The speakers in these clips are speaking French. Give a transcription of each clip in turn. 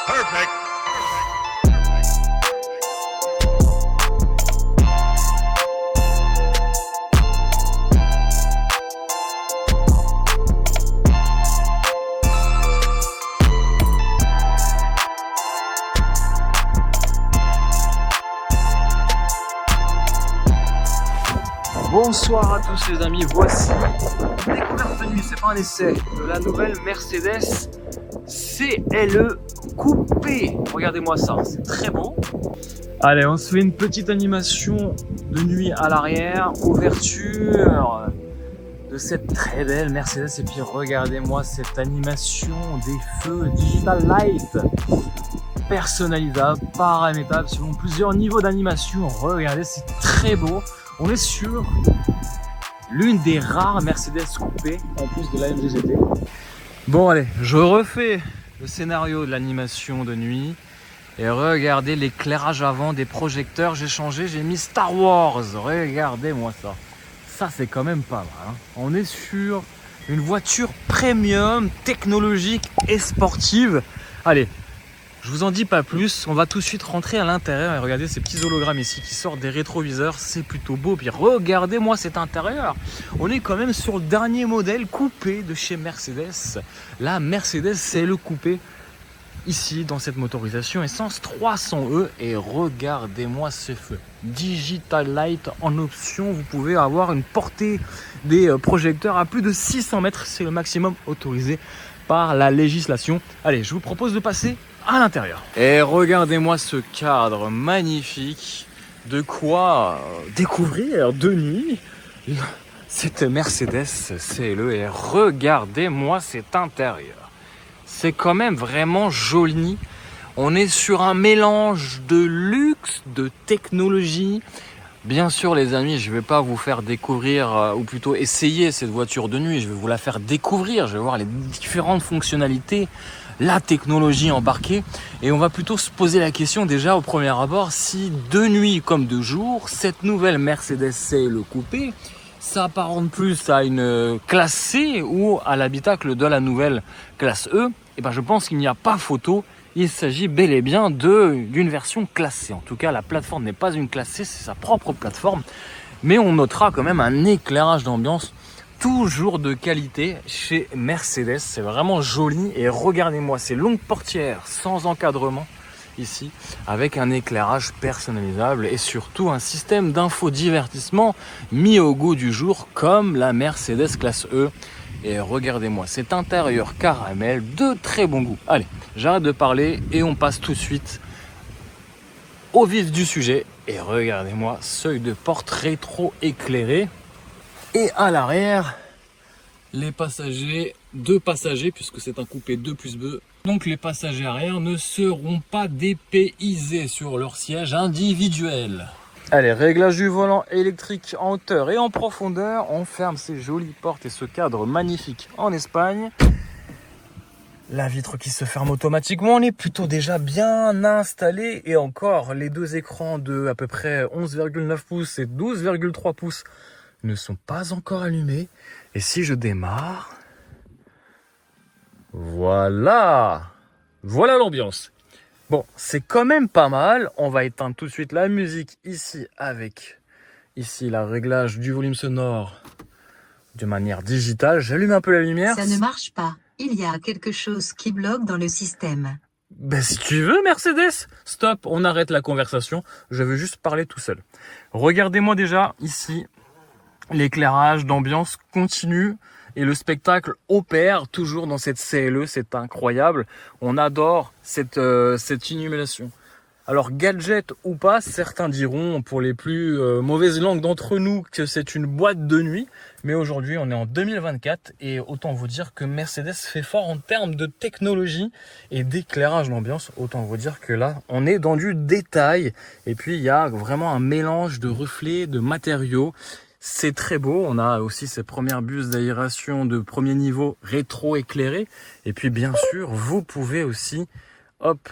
Perfect. Bonsoir à tous les amis, voici découverte de nuit, c'est pas un essai, de la nouvelle Mercedes CLE coupé. Regardez-moi ça, c'est très beau. Allez, on se fait une petite animation de nuit à l'arrière, ouverture de cette très belle Mercedes. Et puis regardez-moi cette animation des feux Digital Light personnalisable, paramétrable selon plusieurs niveaux d'animation. Regardez, c'est très beau. On est sur l'une des rares Mercedes coupées en plus de la AMG GT. Bon allez, je refais le scénario de l'animation de nuit et regardez l'éclairage avant des projecteurs. J'ai changé, j'ai mis Star Wars. Regardez-moi ça. Ça c'est quand même pas mal, hein. On est sur une voiture premium, technologique et sportive. Allez, je vous en dis pas plus, on va tout de suite rentrer à l'intérieur et regardez ces petits hologrammes ici qui sortent des rétroviseurs, c'est plutôt beau. Puis regardez-moi cet intérieur, on est quand même sur le dernier modèle coupé de chez Mercedes, la Mercedes CLE coupé ici dans cette motorisation essence 300E. Et regardez-moi ce feu Digital Light en option, vous pouvez avoir une portée des projecteurs à plus de 600 mètres, c'est le maximum autorisé par la législation. Allez, je vous propose de passer à l'intérieur. Et regardez-moi ce cadre magnifique. De quoi découvrir de nuit cette Mercedes CLE. Et regardez-moi cet intérieur. C'est quand même vraiment joli. On est sur un mélange de luxe, de technologie. Bien sûr les amis, je ne vais pas vous faire découvrir, ou plutôt essayer cette voiture de nuit, je vais vous la faire découvrir, je vais voir les différentes fonctionnalités, la technologie embarquée, et on va plutôt se poser la question déjà au premier abord, si de nuit comme de jour, cette nouvelle Mercedes CLE coupé s'apparente plus à une classe C ou à l'habitacle de la nouvelle classe E. Et ben je pense qu'il n'y a pas photo. Il s'agit bel et bien d'une version classée. En tout cas, la plateforme n'est pas une classe C, c'est sa propre plateforme. Mais on notera quand même un éclairage d'ambiance toujours de qualité chez Mercedes. C'est vraiment joli. Et regardez-moi ces longues portières sans encadrement ici, avec un éclairage personnalisable et surtout un système d'infodivertissement mis au goût du jour comme la Mercedes classe E. Et regardez-moi cet intérieur caramel de très bon goût. Allez, j'arrête de parler et on passe tout de suite au vif du sujet. Et regardez-moi, seuil de porte rétro éclairé. Et à l'arrière, les passagers, 2 passagers, puisque c'est un coupé 2+2. Donc les passagers arrière ne seront pas dépaysés sur leur siège individuel. Allez, réglage du volant électrique en hauteur et en profondeur. On ferme ces jolies portes et ce cadre magnifique en Espagne. La vitre qui se ferme automatiquement. On est plutôt déjà bien installé. Et encore, les 2 écrans de à peu près 11,9 pouces et 12,3 pouces ne sont pas encore allumés. Et si je démarre... Voilà l'ambiance. Bon, c'est quand même pas mal. On va éteindre tout de suite la musique ici avec le réglage du volume sonore de manière digitale. J'allume un peu la lumière. Ça ne marche pas. Il y a quelque chose qui bloque dans le système. Ben si tu veux Mercedes, stop, on arrête la conversation. Je veux juste parler tout seul. Regardez-moi déjà ici, l'éclairage d'ambiance continue. Et le spectacle opère toujours dans cette CLE, c'est incroyable. On adore cette illumination. Alors gadget ou pas, certains diront pour les plus mauvaises langues d'entre nous que c'est une boîte de nuit. Mais aujourd'hui on est en 2024 et autant vous dire que Mercedes fait fort en termes de technologie et d'éclairage d'ambiance. Autant vous dire que là on est dans du détail. Et puis il y a vraiment un mélange de reflets, de matériaux. C'est très beau, on a aussi ces premières buses d'aération de premier niveau rétro-éclairées. Et puis bien sûr, vous pouvez aussi, hop,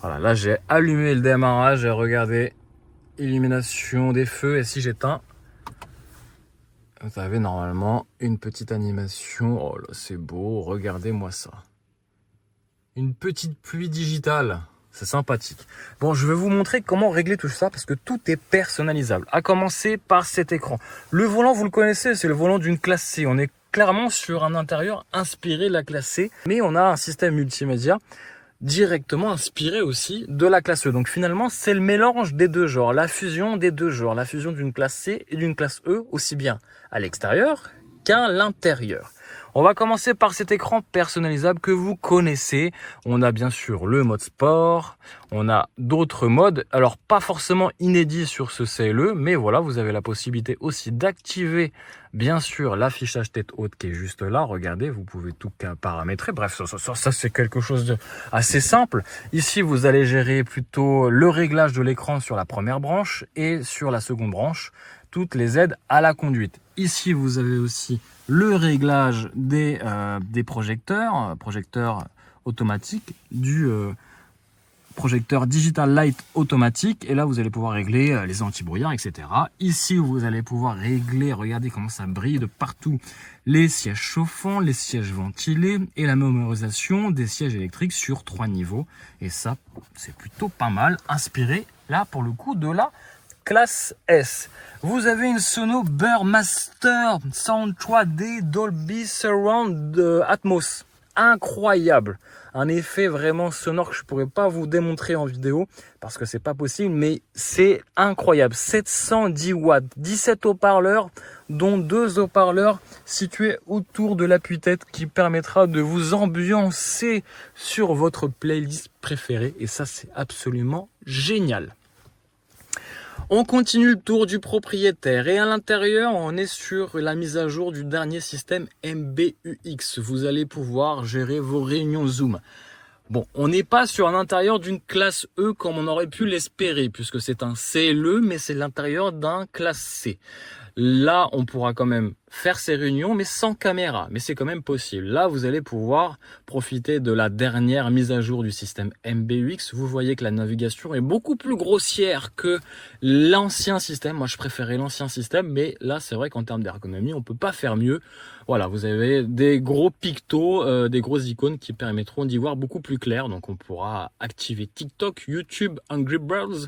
voilà, là j'ai allumé le démarrage et regardez, illumination des feux. Et si j'éteins, vous avez normalement une petite animation. Oh là, c'est beau, regardez-moi ça. Une petite pluie digitale, c'est sympathique. Bon, je vais vous montrer comment régler tout ça parce que tout est personnalisable. À commencer par cet écran. Le volant, vous le connaissez, c'est le volant d'une classe C. On est clairement sur un intérieur inspiré de la classe C, mais on a un système multimédia directement inspiré aussi de la classe E. Donc finalement, c'est le mélange des deux genres, la fusion des deux genres, la fusion d'une classe C et d'une classe E, aussi bien à l'extérieur qu'à l'intérieur. On va commencer par cet écran personnalisable que vous connaissez. On a bien sûr le mode sport, on a d'autres modes, alors pas forcément inédits sur ce CLE, mais voilà, vous avez la possibilité aussi d'activer bien sûr l'affichage tête haute qui est juste là. Regardez, vous pouvez tout paramétrer. Bref, ça c'est quelque chose de assez simple. Ici, vous allez gérer plutôt le réglage de l'écran sur la première branche et sur la seconde branche, toutes les aides à la conduite. Ici, vous avez aussi le réglage des projecteurs automatiques, du projecteur Digital Light automatique. Et là, vous allez pouvoir régler les anti-brouillards, etc. Ici, vous allez pouvoir régler, regardez comment ça brille de partout, les sièges chauffants, les sièges ventilés et la mémorisation des sièges électriques sur 3 niveaux. Et ça, c'est plutôt pas mal, inspiré, là, pour le coup, de la classe S. Vous avez une sono Burmester Sound 3D Dolby Surround Atmos. Incroyable. Un effet vraiment sonore que je pourrais pas vous démontrer en vidéo parce que c'est pas possible, mais c'est incroyable. 710 watts, 17 haut-parleurs, dont 2 haut-parleurs situés autour de l'appui-tête qui permettra de vous ambiancer sur votre playlist préférée. Et ça, c'est absolument génial. On continue le tour du propriétaire et à l'intérieur, on est sur la mise à jour du dernier système MBUX. Vous allez pouvoir gérer vos réunions Zoom. Bon, on n'est pas sur un intérieur d'une classe E comme on aurait pu l'espérer puisque c'est un CLE, mais c'est l'intérieur d'un classe C. Là, on pourra quand même faire ces réunions, mais sans caméra. Mais c'est quand même possible. Là, vous allez pouvoir profiter de la dernière mise à jour du système MBUX. Vous voyez que la navigation est beaucoup plus grossière que l'ancien système. Moi, je préférais l'ancien système, mais là, c'est vrai qu'en termes d'ergonomie, on peut pas faire mieux. Voilà, vous avez des gros pictos, des grosses icônes qui permettront d'y voir beaucoup plus clair. Donc, on pourra activer TikTok, YouTube, Angry Birds,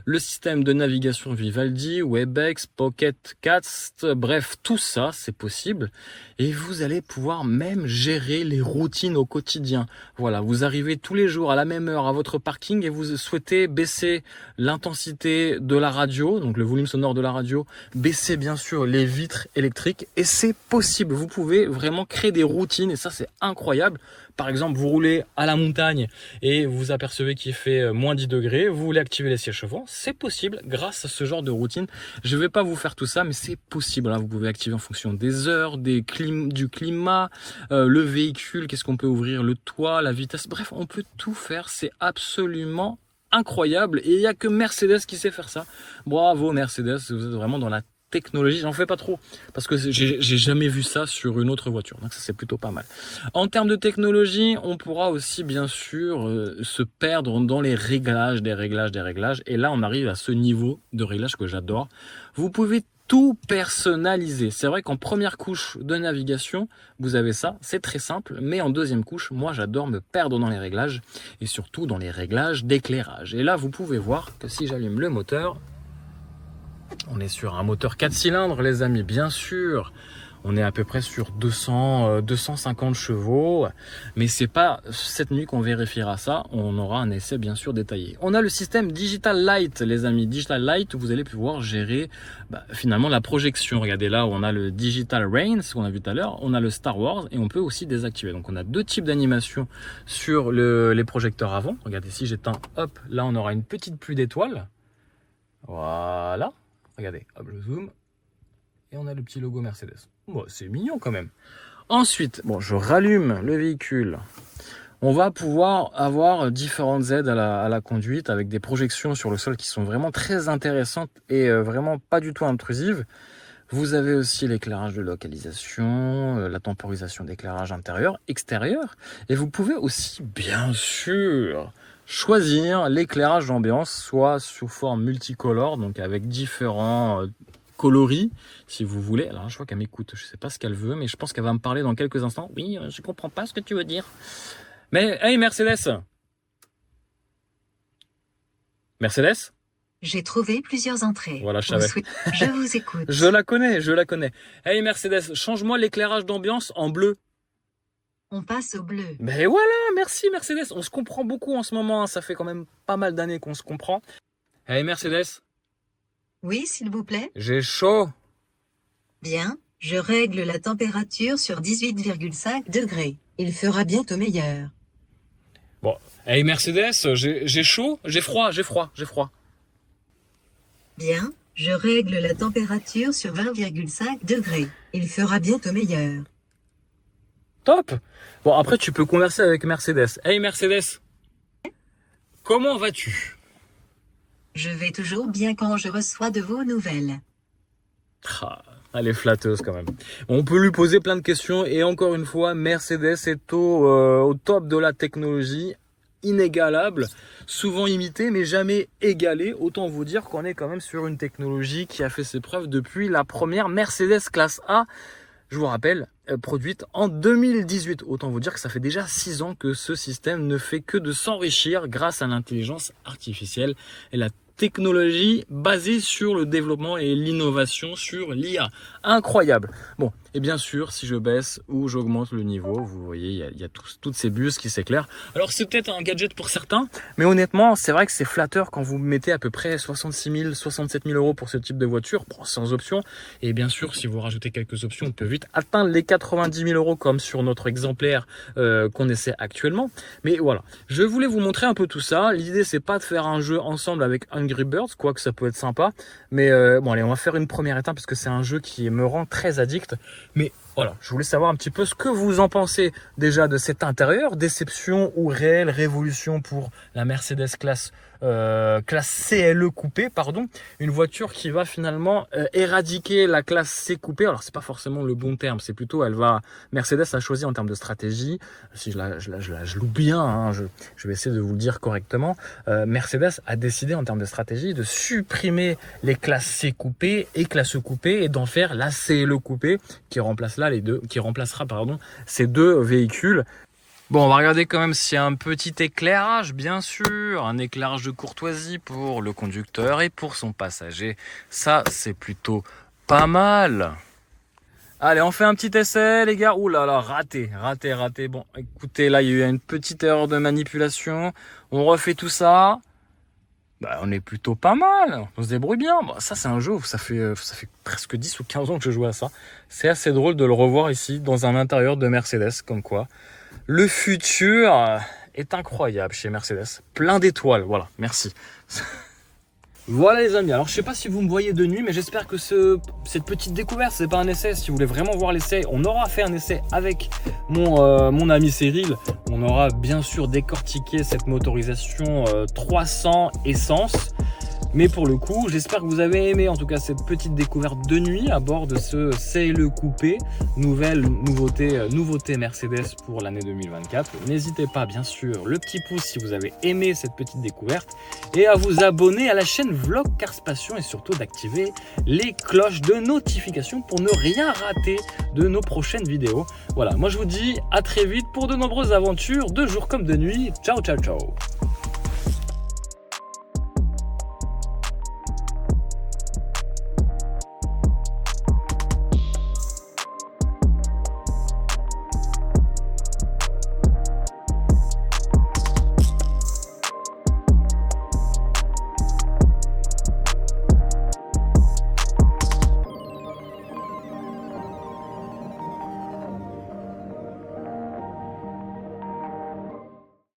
le système de navigation Vivaldi, Webex, Pocket Cast, bref, tout ça, c'est possible. Et vous allez pouvoir même gérer les routines au quotidien. Voilà, vous arrivez tous les jours à la même heure à votre parking et vous souhaitez baisser l'intensité de la radio, donc le volume sonore de la radio, baisser bien sûr les vitres électriques et c'est possible. Vous pouvez vraiment créer des routines et ça, c'est incroyable. Par exemple, vous roulez à la montagne et vous apercevez qu'il fait moins 10 degrés, vous voulez activer les sièges chauffants, c'est possible grâce à ce genre de routine. Je ne vais pas vous faire tout ça, mais c'est possible. Là, vous pouvez activer en fonction des heures, du climat, le véhicule, qu'est-ce qu'on peut ouvrir, le toit, la vitesse, bref, on peut tout faire, c'est absolument incroyable et il n'y a que Mercedes qui sait faire ça. Bravo Mercedes, vous êtes vraiment dans la technologie, j'en fais pas trop parce que j'ai jamais vu ça sur une autre voiture, donc ça c'est plutôt pas mal. En termes de technologie, on pourra aussi bien sûr se perdre dans les réglages, des réglages, et là on arrive à ce niveau de réglage que j'adore. Vous pouvez tout personnaliser. C'est vrai qu'en première couche de navigation, vous avez ça, c'est très simple, mais en deuxième couche, moi j'adore me perdre dans les réglages et surtout dans les réglages d'éclairage. Et là vous pouvez voir que si j'allume le moteur, on est sur un moteur 4 cylindres les amis, bien sûr. On est à peu près sur 250 chevaux, mais c'est pas cette nuit qu'on vérifiera ça, on aura un essai bien sûr détaillé. On a le système Digital Light les amis, Digital Light où vous allez pouvoir gérer finalement la projection. Regardez là, on a le Digital Rain, ce qu'on a vu tout à l'heure, on a le Star Wars et on peut aussi désactiver. Donc on a deux types d'animation sur les projecteurs avant. Regardez, si j'éteins, hop, là on aura une petite pluie d'étoiles. Voilà, regardez, hop, je zoome. Et on a le petit logo Mercedes. Bon, c'est mignon quand même. Ensuite, bon, je rallume le véhicule. On va pouvoir avoir différentes aides à la conduite avec des projections sur le sol qui sont vraiment très intéressantes et vraiment pas du tout intrusives. Vous avez aussi l'éclairage de localisation, la temporisation d'éclairage intérieur, extérieur. Et vous pouvez aussi, bien sûr, choisir l'éclairage d'ambiance, soit sous forme multicolore, donc avec différents coloris, si vous voulez. Alors je vois qu'elle m'écoute, je sais pas ce qu'elle veut, mais je pense qu'elle va me parler dans quelques instants. Oui, je comprends pas ce que tu veux dire. Mais hey Mercedes. Mercedes? J'ai trouvé plusieurs entrées. Voilà, je savais. Je vous écoute. Je la connais. Hey Mercedes, change-moi l'éclairage d'ambiance en bleu. On passe au bleu. Mais voilà, merci Mercedes. On se comprend beaucoup en ce moment, hein. Ça fait quand même pas mal d'années qu'on se comprend. Hey Mercedes. Oui, s'il vous plaît. J'ai chaud. Bien, je règle la température sur 18,5 degrés. Il fera bientôt meilleur. Bon, hey Mercedes, j'ai chaud, j'ai froid. Bien, je règle la température sur 20,5 degrés. Il fera bientôt meilleur. Top. Bon, après tu peux converser avec Mercedes. Hey Mercedes, comment vas-tu? Je vais toujours bien quand je reçois de vos nouvelles. Ah, elle est flatteuse quand même. On peut lui poser plein de questions et encore une fois, Mercedes est au top de la technologie, inégalable, souvent imité mais jamais égalé. Autant vous dire qu'on est quand même sur une technologie qui a fait ses preuves depuis la première Mercedes classe A. Je vous rappelle, produite en 2018. Autant vous dire que ça fait déjà 6 ans que ce système ne fait que de s'enrichir grâce à l'intelligence artificielle et la technologie basée sur le développement et l'innovation sur l'IA. Incroyable. Bon, et bien sûr, si je baisse ou j'augmente le niveau, vous voyez, il y a toutes ces buses qui s'éclairent. Alors c'est peut-être un gadget pour certains, mais honnêtement, c'est vrai que c'est flatteur quand vous mettez à peu près 66 000, 67 000 euros pour ce type de voiture, bon, sans option. Et bien sûr, si vous rajoutez quelques options, on peut vite atteindre les 90 000 euros comme sur notre exemplaire qu'on essaie actuellement. Mais voilà, je voulais vous montrer un peu tout ça. L'idée, c'est pas de faire un jeu ensemble avec Angry Birds, quoique ça peut être sympa. Mais bon, allez, on va faire une première étape parce que c'est un jeu qui me rend très addict. Mais voilà, je voulais savoir un petit peu ce que vous en pensez déjà de cet intérieur. Déception ou réelle révolution pour la Mercedes classe CLE coupé, pardon. Une voiture qui va finalement éradiquer la classe C coupé. Alors c'est pas forcément le bon terme, c'est plutôt Mercedes a choisi en termes de stratégie, si je loue bien, hein, je vais essayer de vous le dire correctement. Mercedes a décidé en termes de stratégie de supprimer les classes C coupé et classe E coupé et d'en faire la CLE coupé qui remplacera ces deux véhicules. Bon, on va regarder quand même s'il y a un petit éclairage, bien sûr, un éclairage de courtoisie pour le conducteur et pour son passager. Ça, c'est plutôt pas mal. Allez, on fait un petit essai, les gars. Ouh là là, raté. Bon, écoutez, là, il y a eu une petite erreur de manipulation. On refait tout ça. Bah, on est plutôt pas mal. On se débrouille bien. Bon, ça, c'est un jeu. Ça fait presque 10 ou 15 ans que je joue à ça. C'est assez drôle de le revoir ici, dans un intérieur de Mercedes, comme quoi. Le futur est incroyable chez Mercedes. Plein d'étoiles, voilà, merci. Voilà les amis, alors je sais pas si vous me voyez de nuit, mais j'espère que cette petite découverte, c'est pas un essai. Si vous voulez vraiment voir l'essai, on aura fait un essai avec mon ami Cyril. On aura bien sûr décortiqué cette motorisation 300 essence. Mais pour le coup, j'espère que vous avez aimé en tout cas cette petite découverte de nuit à bord de ce CLE coupé, nouveauté Mercedes pour l'année 2024. N'hésitez pas bien sûr le petit pouce si vous avez aimé cette petite découverte et à vous abonner à la chaîne Vlog Cars Passion et surtout d'activer les cloches de notification pour ne rien rater de nos prochaines vidéos. Voilà, moi je vous dis à très vite pour de nombreuses aventures de jour comme de nuit. Ciao ciao ciao.